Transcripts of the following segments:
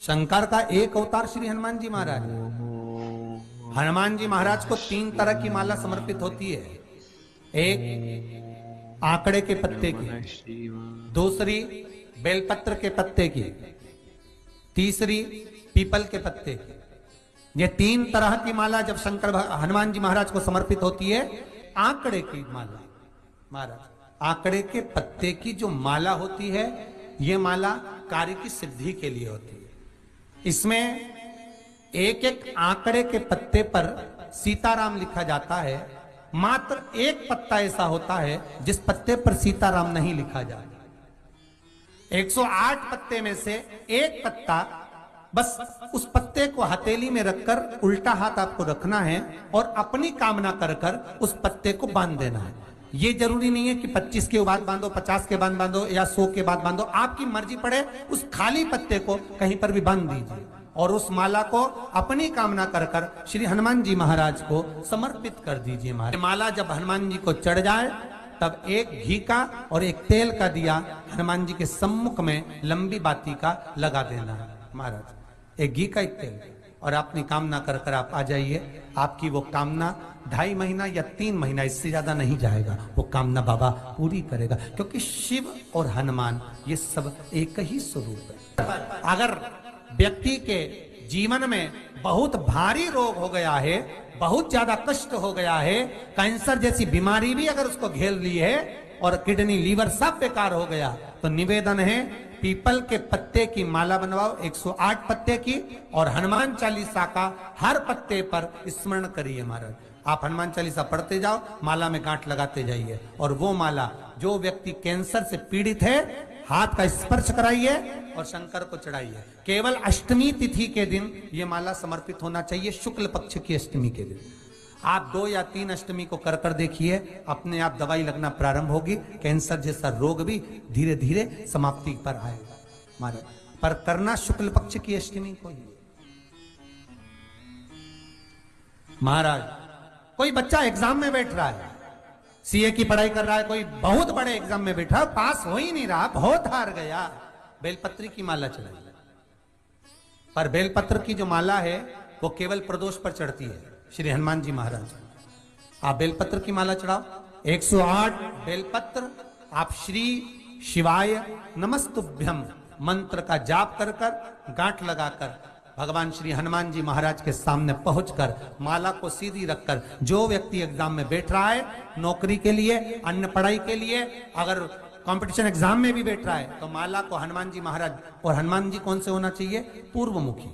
शंकर का एक अवतार श्री हनुमान जी महाराज है। हनुमान जी महाराज को 3 तरह की माला समर्पित होती है। एक आंकड़े के पत्ते की, दूसरी बेलपत्र के पत्ते की, तीसरी पीपल के पत्ते की। ये 3 तरह की माला जब शंकर हनुमान जी महाराज को समर्पित होती है। आंकड़े की माला महाराज, आंकड़े के पत्ते की जो माला होती है, ये माला कार्य की सिद्धि के लिए होती है। इसमें एक एक आंकड़े के पत्ते पर सीताराम लिखा जाता है। मात्र एक पत्ता ऐसा होता है जिस पत्ते पर सीताराम नहीं लिखा जाता। 108 पत्ते में से एक पत्ता, बस उस पत्ते को हथेली में रखकर उल्टा हाथ आपको रखना है और अपनी कामना कर कर उस पत्ते को बांध देना है। ये जरूरी नहीं है कि 25 के बाद बांधो, 50 के बाद बांधो या 100 के बाद बांधो, आपकी मर्जी पड़े। उस खाली पत्ते को कहीं पर भी बांध दीजिए और उस माला को अपनी कामना कर कर श्री हनुमान जी महाराज को समर्पित कर दीजिए। माला जब हनुमान जी को चढ़ जाए तब एक घी का और एक तेल का दिया हनुमान जी के सम्मुख में लंबी बाती का लगा देना है महाराज। एक घी का, एक तेल, और अपनी कामना कर कर आप आ जाइए। आपकी वो कामना 2.5 महीना या 3 महीना, इससे ज्यादा नहीं जाएगा, वो कामना बाबा पूरी करेगा। क्योंकि शिव और हनुमान ये सब एक ही स्वरूप है। अगर व्यक्ति के जीवन में बहुत भारी रोग हो गया है, बहुत ज्यादा कष्ट हो गया है, कैंसर जैसी बीमारी भी अगर उसको घेर ली है और किडनी लीवर सब बेकार हो गया, तो निवेदन है पीपल के पत्ते की माला बनवाओ, 108 पत्ते की, और हनुमान चालीसा का हर पत्ते पर स्मरण करिए महाराज। आप हनुमान चालीसा पढ़ते जाओ, माला में गांठ लगाते जाइए, और वो माला जो व्यक्ति कैंसर से पीड़ित है, हाथ का स्पर्श कराइए और शंकर को चढ़ाइए। केवल अष्टमी तिथि के दिन ये माला समर्पित होना चाहिए, शुक्ल पक्ष की अष्टमी के दिन। आप 2 या 3 अष्टमी को कर कर देखिए, अपने आप दवाई लगना प्रारंभ होगी। कैंसर जैसा रोग भी धीरे धीरे समाप्ति पर आएगा महाराज। पर करना शुक्ल पक्ष की अष्टमी को ही महाराज। कोई बच्चा एग्जाम में बैठ रहा है, सीए की पढ़ाई कर रहा है, कोई बहुत बड़े एग्जाम में बैठा, पास हो ही नहीं रहा, बहुत हार गया, बेलपत्र की माला चढ़ाई। पर बेलपत्र की जो माला है वो केवल प्रदोष पर चढ़ती है श्री हनुमान जी महाराज। आप बेलपत्र की माला चढ़ाओ, 108 बेलपत्र आप श्री शिवाय नमस्तुभ्यम मंत्र का जाप कर कर गांठ लगाकर भगवान श्री हनुमान जी महाराज के सामने पहुंचकर माला को सीधी रखकर, जो व्यक्ति एग्जाम में बैठ रहा है, नौकरी के लिए, अन्य पढ़ाई के लिए, अगर कंपटीशन एग्जाम में भी बैठ रहा है, तो माला को हनुमान जी महाराज, और हनुमान जी कौन से होना चाहिए? पूर्वमुखी।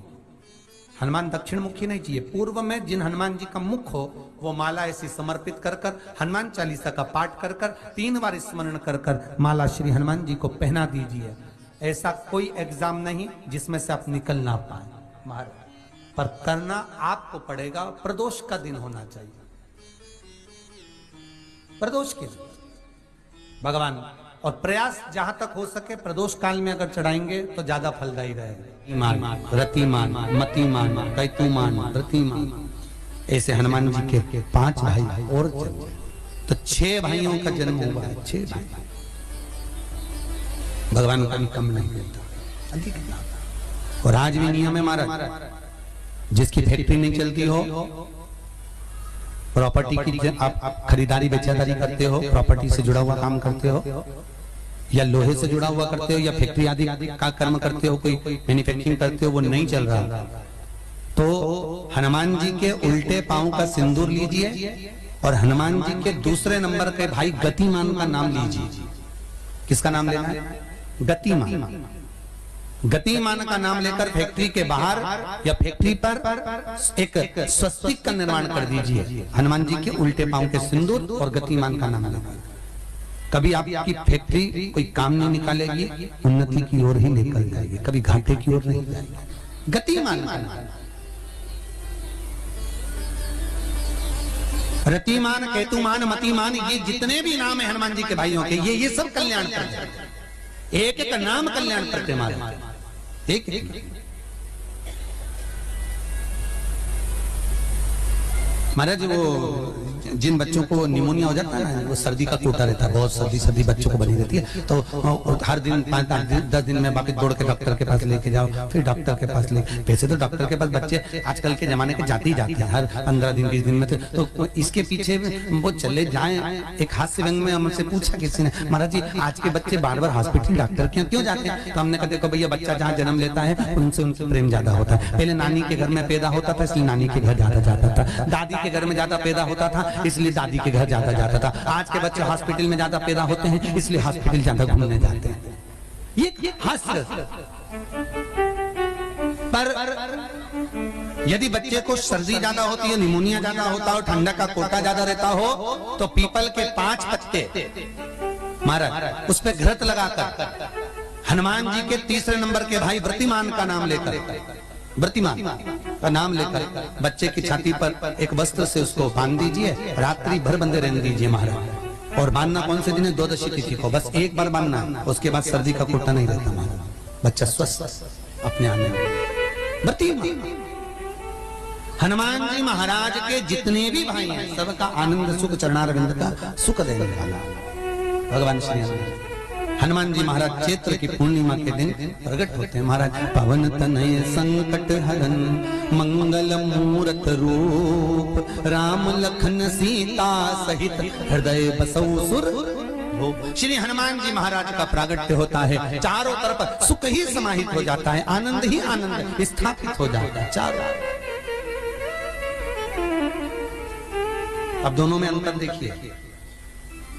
हनुमान दक्षिण मुखी नहीं चाहिए, पूर्व में जिन हनुमान जी का मुख हो वो माला ऐसी समर्पित कर कर हनुमान चालीसा का पाठ कर कर 3 बार स्मरण कर कर माला श्री हनुमान जी को पहना दीजिए। ऐसा कोई एग्जाम नहीं जिसमें से आप निकल ना पाए महाराज, पर करना आपको पड़ेगा। प्रदोष का दिन होना चाहिए, प्रदोष के दिन भगवान, और प्रयास जहां तक हो सके प्रदोष काल में अगर चढ़ाएंगे तो ज्यादा फलदायी रहेगा। रतिमान, मतिमान, कैतुमान, रतिमान, ऐसे हनुमान जी के 5 भाई और तो 6 भाइयों का जन्म हुआ है। 6 भाई भगवान का भी कम नहीं देता, अधिक ना। और आज भी नियम है महाराज, जिसकी फैक्ट्री नहीं चलती हो, प्रॉपर्टी की आप खरीदारी बेचादारी करते हो, प्रॉपर्टी से जुड़ा हुआ काम करते हो, या लोहे से जुड़ा हुआ करते हो, या फैक्ट्री आदि का कर्म करते हो, कोई मैन्युफैक्चरिंग करते हो, वो नहीं चल रहा, तो हनुमान जी के उल्टे पांव का सिंदूर लीजिए और हनुमान जी के दूसरे नंबर के भाई गतिमान का नाम लीजिए। किसका नाम लेना है? गतिमान। गतिमान का नाम लेकर फैक्ट्री के बाहर या फैक्ट्री पर एक स्वस्तिक का निर्माण कर दीजिए, हनुमान जी के उल्टे पांव के सिंदूर और गतिमान का नाम लेकर। कभी आपकी फैक्ट्री कोई काम नहीं निकालेगी, उन्नति की ओर ही निकल जाएगी, कभी घाटे की ओर नहीं जाएगी। गतिमान, रतिमान, केतुमान, मतिमान, ये जितने भी नाम है हनुमान जी के भाइयों के, ये सब कल्याण करते हैं। एक एक नाम कल्याण करते हमारे, एक महाराज। वो जिन बच्चों को निमोनिया हो जाता है ना, वो सर्दी का कोटा रहता है, बहुत सर्दी बच्चों को बनी रहती है, तो हर दिन 5-10 दिन में वापस दौड़ के डॉक्टर के पास लेके जाओ, फिर डॉक्टर के पास ले। वैसे तो डॉक्टर के पास बच्चे आजकल के जमाने के जाते ही जाते हैं, हर 15 दिन 20 दिन में। तो इसके पीछे वो चले जाएं। एक हास्य व्यंग में हमसे पूछा किसी ने, महाराज जी आज के बच्चे बार बार हॉस्पिटल डॉक्टर के क्यों जाते हैं? तो हमने कहा देखो भैया, बच्चा जहाँ जन्म लेता है उनसे प्रेम ज्यादा होता है। पहले नानी के घर में पैदा होता था, इसलिए नानी के घर ज्यादा जाता था। दादी के घर में ज्यादा पैदा होता था, इसलिए दादी के घर ज्यादा जाता था। आज के बच्चे हॉस्पिटल में ज्यादा पैदा होते हैं, इसलिए हॉस्पिटल ज्यादा घूमने जाते हैं। ये हास्य। पर यदि बच्चे को सर्दी ज्यादा होती है, निमोनिया ज्यादा होता हो, ठंडा का कोटा ज्यादा रहता हो, तो पीपल के 5 पत्ते महाराज उस पर घृत लगाकर हनुमान जी के 3रे नंबर के भाई व्रतिमान का नाम लेकर, व्रतिमान का नाम लेकर बच्चे की छाती पर एक वस्त्र से उसको बांध दीजिए, रात्रि भर बंधे रहने दीजिए महाराज। और बांधना कौन से दिन है? 12 तिथि को, बस एक बार बांधना, उसके बाद सर्दी का कोटा नहीं रहता महाराज। बच्चा स्वस्थ अपने आने। व्रतिमान हनुमान जी महाराज के जितने भी भाई हैं, सबका आनंद सुख चरणारविंद का सुख देने वाला भगवान श्री हनुमान जी महाराज चैत्र की पूर्णिमा के दिन प्रकट होते हैं। महाराज पवन तनय संकट हरन मंगल मूरत रूप, राम लखन सीता सहित हृदय बसौ सुर। श्री हनुमान जी महाराज का प्रागट्य होता है, चारों तरफ सुख ही समाहित हो जाता है, आनंद ही आनंद स्थापित हो जाता है चारों। अब दोनों में अंतर देखिए।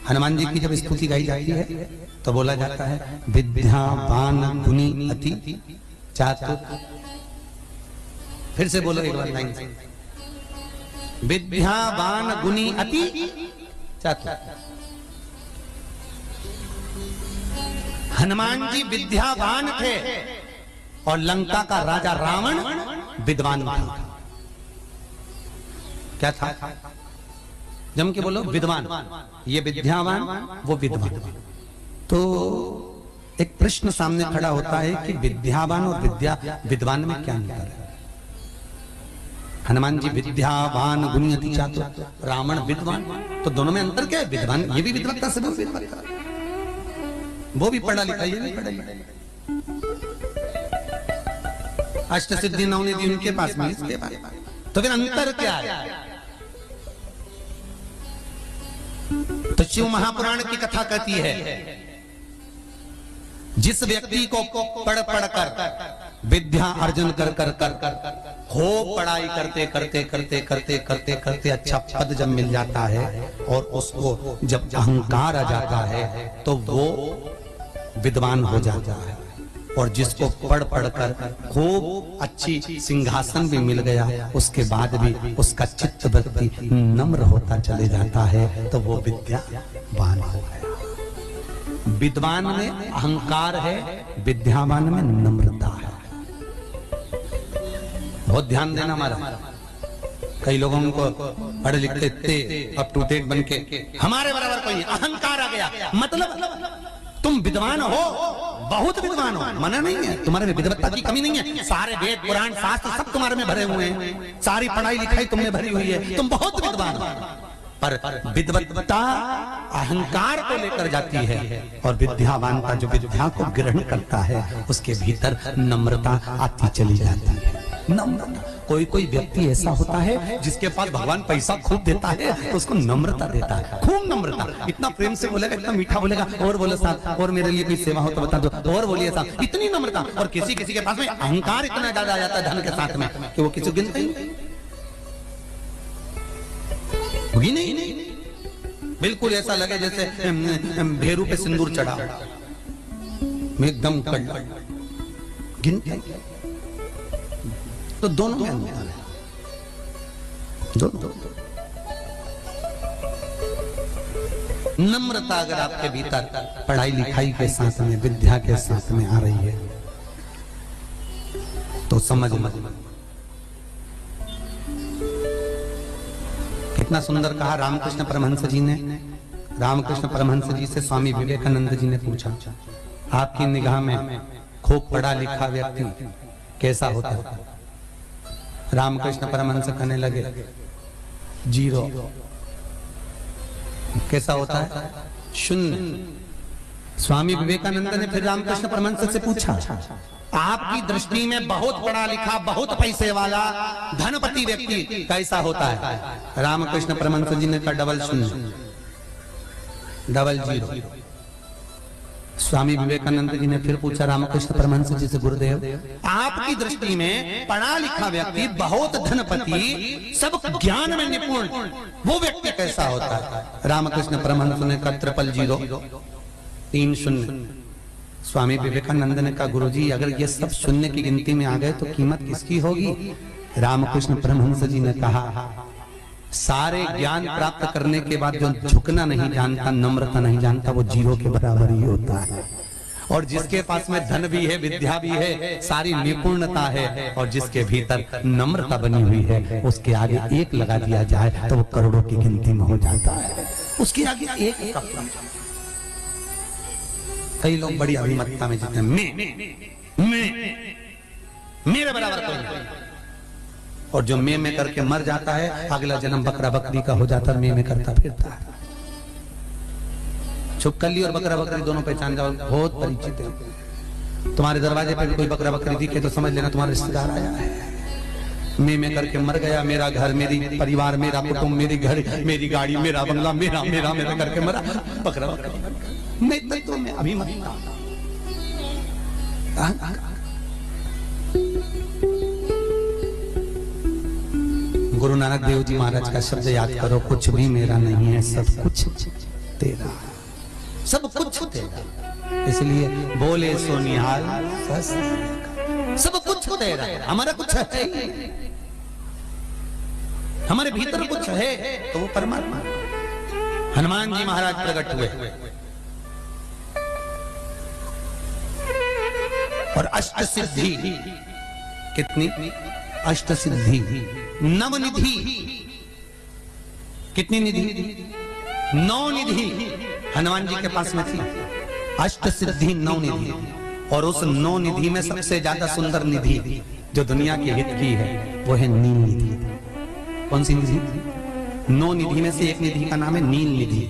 हनुमान जी की जब स्तुति गाई जाती है तो बोला जाता है विद्यावान गुणी अति चातुर। फिर से बोलो एक बार लाइन से, विद्यावान गुणी अति चातुर। हनुमान जी विद्यावान थे और लंका का राजा रावण विद्वान था। क्या था? जम के बोलो विद्वान। ये विद्यावान, वो विद्वान। तो एक प्रश्न सामने खड़ा होता है कि विद्यावान और विद्वान में क्या अंतर है? हनुमान जी विद्यावान गुणी अति चातुर, रावण विद्वान, तो दोनों में अंतर क्या है? विद्वान ये भी विद्वत्ता से विद्वत्ता, वो भी पढ़ा लिखा, ये भी पढ़ा लिखा। अष्ट सिद्धि नवनिधि उनके पास में, इसके पास। तो फिर अंतर क्या है? तो शिव महापुराण की कथा कहती है, जिस व्यक्ति को पढ़ कर विद्या अर्जन कर हो पढ़ाई करते करते करते करते करते करते अच्छा पद जब मिल जाता है और उसको जब अहंकार आ जाता है तो वो विद्वान हो जाता है। और जिसको पढ़ कर खूब अच्छी सिंहासन भी मिल गया, उसके बाद भी उसका चित्त वृत्ति नम्र होता चले जाता है, तो वो विद्यावान हो गया। विद्वान में अहंकार है, विद्यावान में नम्रता है। बहुत ध्यान देना हमारा। कई लोगों को पढ़े लिखते थे अप टू डेट बन के हमारे बराबर कोई अहंकार आ गया, मतलब तुम विद्वान हो, बहुत विद्वान हो, मना नहीं है, तुम्हारे में विद्वत्ता की कमी नहीं है। सारे वेद पुराण शास्त्र सब तुम्हारे में भरे हुए हैं, सारी पढ़ाई लिखाई तुमने भरी हुई है, तुम बहुत विद्वान हो। पर विद्वत्ता अहंकार को लेकर जाती है, और विद्यावान का जो विद्या को ग्रहण करता है उसके भीतर नम्रता आती चली जाती है। नम्रता। कोई व्यक्ति ऐसा होता है जिसके पास भगवान पैसा खूब देता है तो उसको नम्रता देता है, खूब नम्रता, इतना प्रेम से बोलेगा, इतना मीठा बोलेगा, और बोले साहब और मेरे लिए कोई सेवा हो तो बता दो, और बोलिए साहब, इतनी नम्रता। और किसी के पास में अहंकार इतना ज्यादा आ जाता है धन के साथ में कि वो किसी गिनता ही होगी नहीं। बिल्कुल ऐसा लगे जैसे भेरू पे सिंदूर चढ़ा, एकदम गिनते। तो दोनों में अंतर है, दोनों। नम्रता अगर आपके भीतर पढ़ाई लिखाई के साथ में, विद्या के साथ में आ रही है तो समझ कितना सुंदर कहा रामकृष्ण परमहंस जी ने। रामकृष्ण परमहंस जी से स्वामी विवेकानंद जी ने पूछा, आपकी निगाह में खूब पढ़ा लिखा व्यक्ति कैसा होता है? रामकृष्ण परमहंस कहने लगे, जीरो, कैसा होता है? शून्य। स्वामी विवेकानंद ने फिर रामकृष्ण परमहंस से पूछा, आपकी दृष्टि में बहुत पढ़ा लिखा, बहुत पैसे वाला, धनपति व्यक्ति कैसा होता है? रामकृष्ण परमहंस जी ने कहा डबल शून्य, डबल जीरो। स्वामी विवेकानंद जी ने फिर पूछा रामकृष्ण परमहंस जी से, गुरुदेव आपकी दृष्टि में पढ़ा लिखा व्यक्ति, बहुत धनपति, सब ज्ञान में निपुण, वो व्यक्ति कैसा होता है? रामकृष्ण परमहंस ने कहा ट्रिपल जीरो, 3 शून्य। स्वामी विवेकानंद ने कहा गुरुजी अगर ये सब शून्य की गिनती में आ गए तो कीमत किसकी होगी? रामकृष्ण परमहंस जी ने कहा सारे ज्ञान प्राप्त करने के बाद जो झुकना नहीं जानता, नम्रता नहीं जानता, वो जीरो के बराबर ही होता है। और जिसके पास में धन भी है, विद्या भी है, सारी निपुणता है, और जिसके भीतर नम्रता बनी हुई है, उसके आगे एक लगा दिया जाए तो वो करोड़ों की गिनती में हो जाता है। उसके आगे एक का कई लोग बड़ी अभिमतता में जीते हैं, मैं मेरे बराबर कोई नहीं। और जो मैं करके मर जाता है, अगला जन्म बकरा बकरी का हो जाता है, मैं करता फिरता है। छुपकली और बकरा बकरी दोनों पहचान जाओ, बहुत परिचित है। तुम्हारे दरवाजे पे कोई बकरा बकरी दिखे तो समझ लेना तुम्हारा रिश्तेदार आया है। मैं करके मर गया, मेरा घर, मेरी परिवार, मेरा कुटुंब, मेरी घर, मेरी गाड़ी, मेरा बंगला, मेरा मेरा मेरा करके मरा, बकरा बकरी। नहीं तो मैं अभिमतता। गुरु नानक देव जी महाराज का शब्द याद करो, कुछ भी मेरा नहीं है, सब कुछ तेरा, सब कुछ तेरा। इसलिए बोले सो निहाल, सब कुछ तेरा है, हमारा कुछ है, हमारे भीतर कुछ है तो वो परमात्मा। हनुमान जी महाराज प्रकट हुए और अष्ट सिद्धि, कितनी? अष्ट सिद्धि, नवनिधि। कितनी निधि? 9 निधि हनुमान जी के पास में थी। अष्ट सिद्धि 9 निधि, और उस 9 निधि में सबसे ज्यादा सुंदर निधि जो दुनिया के हित की है वो है नील निधि। कौन सी निधि? 9 निधि में से एक निधि का नाम है नील निधि।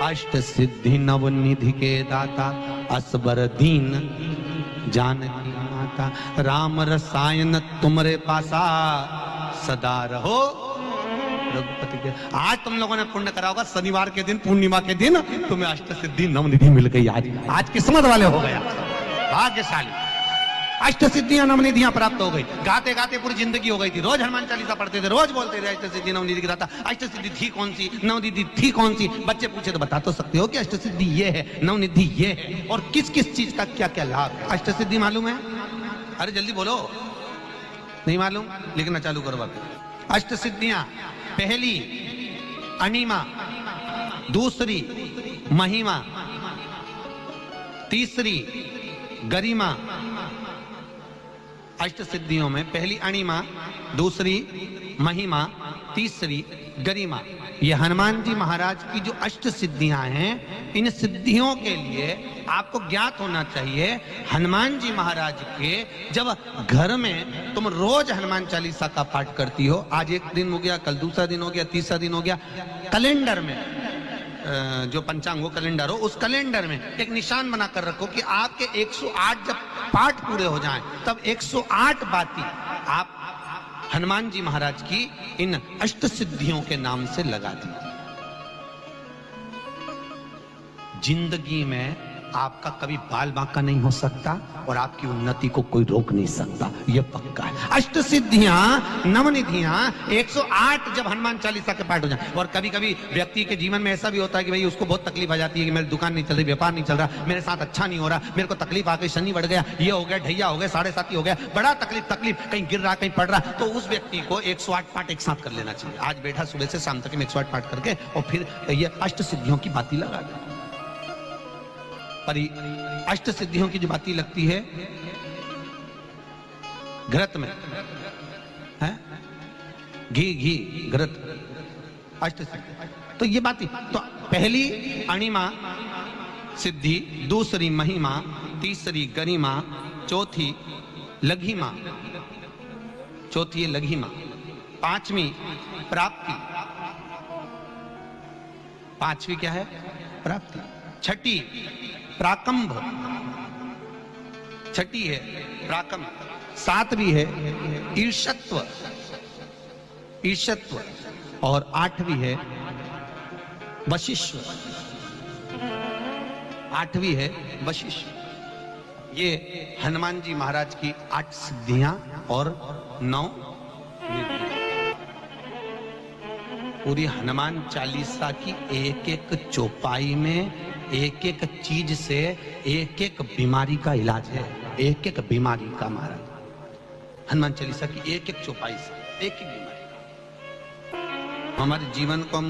अष्ट सिद्धि नव निधि के दाता, असबर दीन जानकी माता, राम रसायन तुमरे पासा सदा रहो रघुपति के। आज तुम लोगों ने पुण्य करा होगा, शनिवार के दिन, पूर्णिमा के दिन तुम्हें अष्ट सिद्धि नवनिधि मिल गई। आज किस्मत वाले हो गया, भाग्यशाली। अष्ट सिद्धियां नवनिधियां प्राप्त हो गई। गाते गाते पूरी जिंदगी हो गई थी, रोज हनुमान चालीसा पढ़ते थे, रोज बोलते थे अष्ट सिद्धि नवनिधि की दाता। अष्ट सिद्धि थी कौन सी, नवनिधि थी कौन सी? बच्चे पूछे तो बता तो सकते हो कि अष्ट सिद्धि ये है, नवनिधि ये है, और किस किस चीज का क्या क्या लाभ है। अष्ट सिद्धि मालूम है? अरे जल्दी बोलो, नहीं मालूम? लिखना चालू करो बाकी। अष्ट सिद्धियां, पहली अनिमा, दूसरी महिमा, तीसरी गरिमा। अष्ट सिद्धियों में पहली अणिमा, दूसरी महिमा, तीसरी गरिमा। ये हनुमान जी महाराज की जो अष्ट सिद्धियां हैं, इन सिद्धियों के लिए आपको ज्ञात होना चाहिए, हनुमान जी महाराज के जब घर में तुम रोज हनुमान चालीसा का पाठ करती हो, आज एक दिन हो गया, कल दूसरा दिन हो गया, तीसरा दिन हो गया, कैलेंडर में जो पंचांग हो, कैलेंडर हो, उस कैलेंडर में एक निशान बनाकर रखो कि आपके 108 जब पाठ पूरे हो जाएं, तब 108 बाती आप हनुमान जी महाराज की इन अष्ट सिद्धियों के नाम से लगा दी। जिंदगी में आपका कभी बाल बांका नहीं हो सकता और आपकी उन्नति को कोई रोक नहीं सकता, यह पक्का है। अष्ट सिद्धियां नवनिधियां 108 जब हनुमान चालीसा के पाठ हो जाए। और कभी कभी व्यक्ति के जीवन में ऐसा भी होता है कि भाई उसको बहुत तकलीफ आ जाती है कि मेरी दुकान नहीं चल रही, व्यापार नहीं चल रहा, मेरे साथ अच्छा नहीं हो रहा, मेरे को तकलीफ आ गई, शनि बढ़ गया, ये हो गया, ढैया हो गया, 7.5 हो गया, बड़ा तकलीफ, कहीं गिर रहा, कहीं पड़ रहा, तो उस व्यक्ति को 108 पाठ एक साथ कर लेना चाहिए। आज बैठा सुबह से शाम तक में 108 पाठ करके और फिर ये अष्ट सिद्धियों की बाती लगा दे। पर अष्ट सिद्धियों की जो बाती लगती है घृत में है, घी घृत, अष्ट सिद्धि, तो ये बाती। तो पहली अणिमा सिद्धि, दूसरी महिमा, तीसरी गरिमा, चौथी लघिमा, चौथी है लघिमा, पांचवी प्राप्ति, पांचवी क्या है? प्राप्ति। छठी प्राकंभ, छठी है प्राकंभ। सातवीं है ईर्षत्व, ईर्षत्व। और आठवीं है वशिष्व, आठवीं है वशिष्व। ये हनुमान जी महाराज की 8 सिद्धियां और 9 निधियां। पूरी हनुमान चालीसा की एक एक चौपाई में एक एक चीज से एक एक बीमारी का इलाज है, एक एक बीमारी का। महाराज हनुमान चालीसा की एक एक चौपाई से एक एक बीमारी का। हमारे जीवन को हम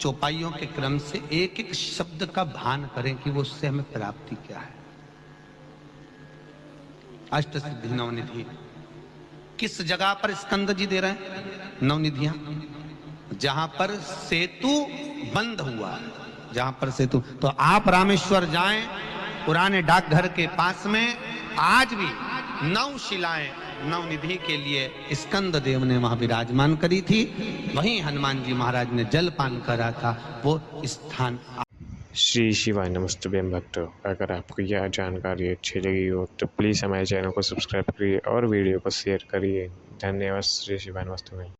चौपाइयों के क्रम से एक एक शब्द का भान करें कि वो उससे हमें प्राप्ति क्या है। अष्ट सिद्धि नवनिधि किस जगह पर स्कंद जी दे रहे हैं? नवनिधियां जहां पर सेतु बंद हुआ, जहां पर सेतु। तो आप रामेश्वर जाएं, पुराने डाकघर के पास में आज भी 9 शिलाएं नवनिधि के लिए स्कंद देव ने वहां विराजमान करी थी। वहीं हनुमान जी महाराज ने जलपान करा था, वो स्थान। श्री शिवाय नमस्तुभ्यं भक्तों, अगर आपको यह जानकारी अच्छी लगी हो तो प्लीज़ हमारे चैनल को सब्सक्राइब करिए और वीडियो को शेयर करिए। धन्यवाद। श्री शिवाय नमस्तुभ्यं।